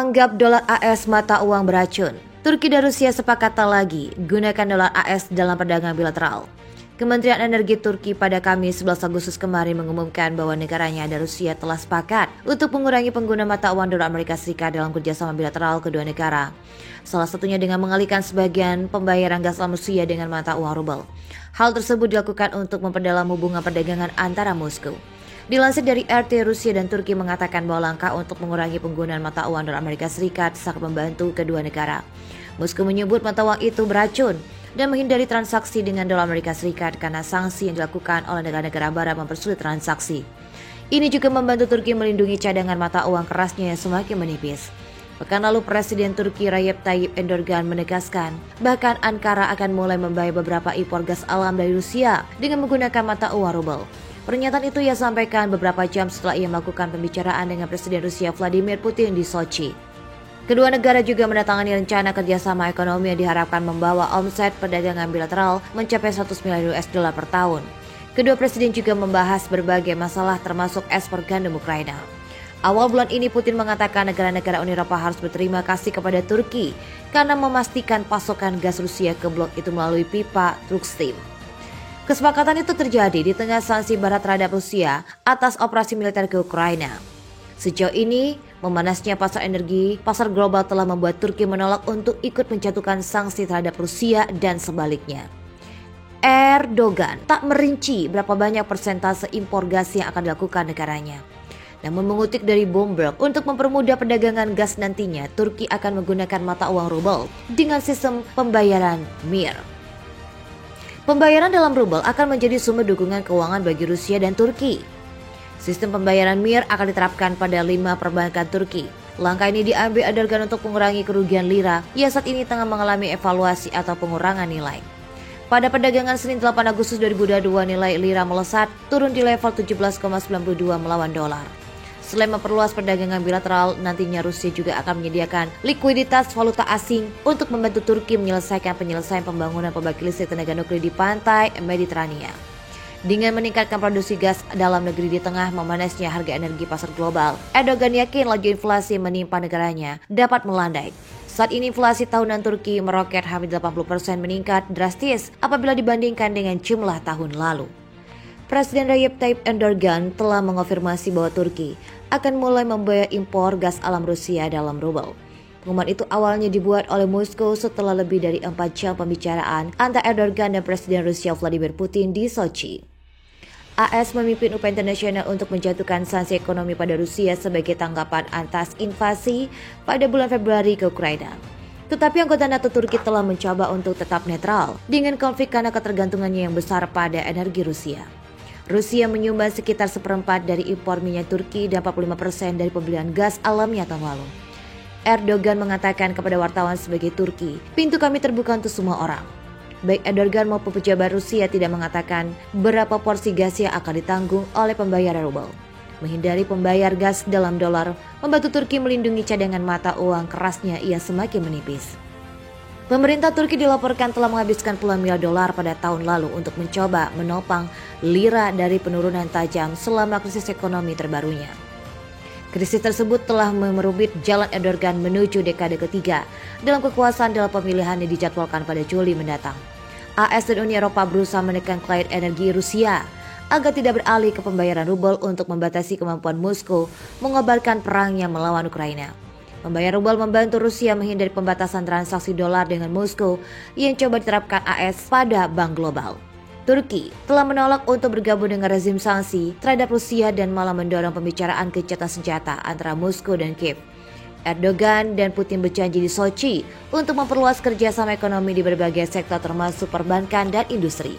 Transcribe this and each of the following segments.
anggap dolar AS mata uang beracun. Turki dan Rusia sepakat tak lagi gunakan dolar AS dalam perdagangan bilateral. Kementerian Energi Turki pada Kamis 11 Agustus kemarin mengumumkan bahwa negaranya dan Rusia telah sepakat untuk mengurangi penggunaan mata uang dolar Amerika Serikat dalam kerjasama bilateral kedua negara. Salah satunya dengan mengalihkan sebagian pembayaran gas alam Rusia dengan mata uang rubel. Hal tersebut dilakukan untuk memperdalam hubungan perdagangan antara Moskow. Dilansir dari RT, Rusia dan Turki mengatakan bahwa langkah untuk mengurangi penggunaan mata uang dolar Amerika Serikat sangat membantu kedua negara. Moskow menyebut mata uang itu beracun dan menghindari transaksi dengan dolar Amerika Serikat karena sanksi yang dilakukan oleh negara-negara barat mempersulit transaksi. Ini juga membantu Turki melindungi cadangan mata uang kerasnya yang semakin menipis. Pekan lalu Presiden Turki Recep Tayyip Erdogan menegaskan bahkan Ankara akan mulai membayar beberapa impor gas alam dari Rusia dengan menggunakan mata uang rubel. Pernyataan itu ia sampaikan beberapa jam setelah ia melakukan pembicaraan dengan Presiden Rusia Vladimir Putin di Sochi. Kedua negara juga mendatangani rencana kerjasama ekonomi yang diharapkan membawa omset perdagangan bilateral mencapai 100 miliar US dollar per tahun. Kedua presiden juga membahas berbagai masalah termasuk ekspor gandum Ukraina. Awal bulan ini Putin mengatakan negara-negara Uni Eropa harus berterima kasih kepada Turki karena memastikan pasokan gas Rusia ke blok itu melalui pipa Nord Stream. Kesepakatan itu terjadi di tengah sanksi barat terhadap Rusia atas operasi militer ke Ukraina. Sejauh ini, memanasnya pasar energi, pasar global telah membuat Turki menolak untuk ikut menjatuhkan sanksi terhadap Rusia dan sebaliknya. Erdogan tak merinci berapa banyak persentase impor gas yang akan dilakukan negaranya. Namun mengutip dari Bloomberg, untuk mempermudah perdagangan gas nantinya, Turki akan menggunakan mata uang rubel dengan sistem pembayaran MIR. Pembayaran dalam rubel akan menjadi sumber dukungan keuangan bagi Rusia dan Turki. Sistem pembayaran MIR akan diterapkan pada 5 perbankan Turki. Langkah ini diambil Erdogan untuk mengurangi kerugian lira yang saat ini tengah mengalami evaluasi atau pengurangan nilai. Pada perdagangan Senin 8 Agustus 2022, nilai lira melesat turun di level 17,92 melawan dolar. Selain memperluas perdagangan bilateral, nantinya Rusia juga akan menyediakan likuiditas valuta asing untuk membantu Turki menyelesaikan penyelesaian pembangunan pembangkit listrik tenaga nuklir di pantai Mediterania. Dengan meningkatkan produksi gas dalam negeri di tengah memanasnya harga energi pasar global, Erdogan yakin laju inflasi yang menimpa negaranya dapat melandai. Saat ini inflasi tahunan Turki meroket hampir 80% meningkat drastis apabila dibandingkan dengan jumlah tahun lalu. Presiden Recep Tayyip Erdogan telah mengonfirmasi bahwa Turki akan mulai membayar impor gas alam Rusia dalam rubel. Pengumuman itu awalnya dibuat oleh Moskow setelah lebih dari 4 jam pembicaraan antara Erdogan dan Presiden Rusia Vladimir Putin di Sochi. AS memimpin upaya internasional untuk menjatuhkan sanksi ekonomi pada Rusia sebagai tanggapan atas invasi pada bulan Februari ke Ukraina. Tetapi anggota NATO Turki telah mencoba untuk tetap netral dengan konflik karena ketergantungannya yang besar pada energi Rusia. Rusia menyumbang sekitar 1/4 dari impor minyak Turki dan 45% dari pembelian gas alamnya tahun lalu. Erdogan mengatakan kepada wartawan sebagai Turki, pintu kami terbuka untuk semua orang. Baik Erdogan maupun pejabat Rusia tidak mengatakan berapa porsi gas yang akan ditanggung oleh pembayaran rubel. Menghindari pembayar gas dalam dolar membantu Turki melindungi cadangan mata uang kerasnya yang semakin menipis. Pemerintah Turki dilaporkan telah menghabiskan puluhan miliar dolar pada tahun lalu untuk mencoba menopang lira dari penurunan tajam selama krisis ekonomi terbarunya. Krisis tersebut telah merubit jalan Erdogan menuju dekade ketiga dalam kekuasaan dalam pemilihan yang dijadwalkan pada Juli mendatang. AS dan Uni Eropa berusaha menekan klien energi Rusia agar tidak beralih ke pembayaran rubel untuk membatasi kemampuan Moskow mengobarkan perangnya melawan Ukraina. Pembayaran rubel membantu Rusia menghindari pembatasan transaksi dolar dengan Moskow yang coba diterapkan AS pada bank global. Turki telah menolak untuk bergabung dengan rezim sanksi terhadap Rusia dan malah mendorong pembicaraan gencatan senjata antara Moskow dan Kiev. Erdogan dan Putin berjanji di Sochi untuk memperluas kerjasama ekonomi di berbagai sektor termasuk perbankan dan industri.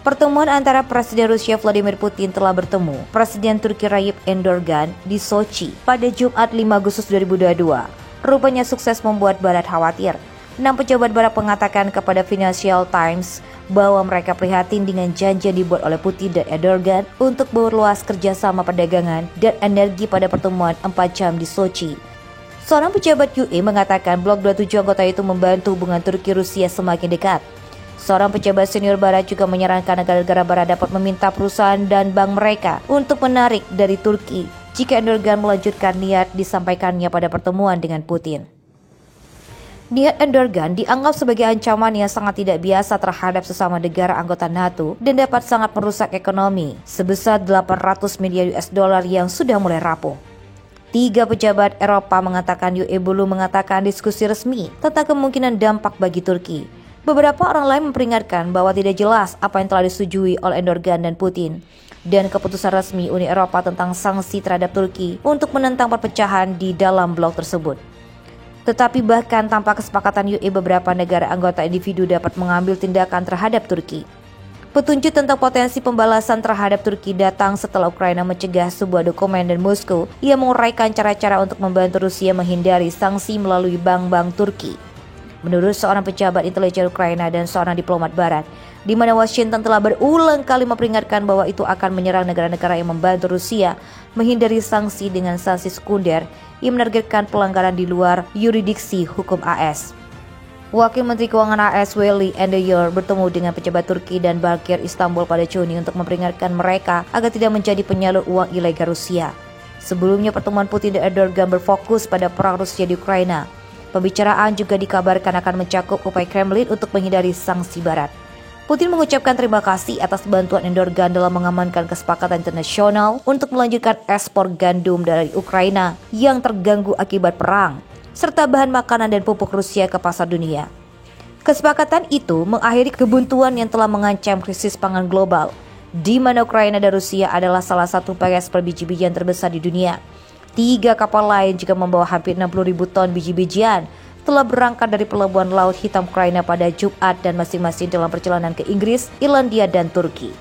Pertemuan antara Presiden Rusia Vladimir Putin telah bertemu Presiden Turki Recep Erdogan di Sochi pada Jumat 5 Agustus 2022. Rupanya sukses membuat Barat khawatir. 6 pejabat Barat mengatakan kepada Financial Times bahwa mereka prihatin dengan janji yang dibuat oleh Putin dan Erdogan untuk memperluas kerjasama perdagangan dan energi pada pertemuan 4 jam di Sochi. Seorang pejabat UE mengatakan blok 27 anggota itu membantu hubungan Turki-Rusia semakin dekat. Seorang pejabat senior Barat juga menyarankan negara-negara Barat dapat meminta perusahaan dan bank mereka untuk menarik dari Turki jika Erdogan melanjutkan niat disampaikannya pada pertemuan dengan Putin. Niat Erdogan dianggap sebagai ancaman yang sangat tidak biasa terhadap sesama negara anggota NATO dan dapat sangat merusak ekonomi sebesar 800 miliar US dollar yang sudah mulai rapuh. 3 pejabat Eropa mengatakan UE belum mengatakan diskusi resmi tentang kemungkinan dampak bagi Turki. Beberapa orang lain memperingatkan bahwa tidak jelas apa yang telah disetujui oleh Erdogan dan Putin dan keputusan resmi Uni Eropa tentang sanksi terhadap Turki untuk menentang perpecahan di dalam blok tersebut. Tetapi bahkan tanpa kesepakatan UE, beberapa negara anggota individu dapat mengambil tindakan terhadap Turki. Petunjuk tentang potensi pembalasan terhadap Turki datang setelah Ukraina mencegah sebuah dokumen dari Moskow yang menguraikan cara-cara untuk membantu Rusia menghindari sanksi melalui bank-bank Turki. Menurut seorang pejabat intelijen Ukraina dan seorang diplomat barat, di mana Washington telah berulang kali memperingatkan bahwa itu akan menyerang negara-negara yang membantu Rusia menghindari sanksi dengan sanksi sekunder yang menargetkan pelanggaran di luar yurisdiksi hukum AS. Wakil Menteri Keuangan AS Weli Endeyer bertemu dengan pejabat Turki dan Bankir Istanbul pada Juni untuk memperingatkan mereka agar tidak menjadi penyalur uang ilegal Rusia. Sebelumnya, pertemuan Putin dan Erdogan berfokus pada perang Rusia di Ukraina. Pembicaraan juga dikabarkan akan mencakup upaya Kremlin untuk menghindari sanksi Barat. Putin mengucapkan terima kasih atas bantuan Erdogan dalam mengamankan kesepakatan internasional untuk melanjutkan ekspor gandum dari Ukraina yang terganggu akibat perang, serta bahan makanan dan pupuk Rusia ke pasar dunia. Kesepakatan itu mengakhiri kebuntuan yang telah mengancam krisis pangan global, di mana Ukraina dan Rusia adalah salah satu pengekspor biji-bijian terbesar di dunia. 3 kapal lain juga membawa hampir 60.000 ton biji-bijian telah berangkat dari pelabuhan Laut Hitam Ukraina pada Jumat dan masing-masing dalam perjalanan ke Inggris, Irlandia, dan Turki.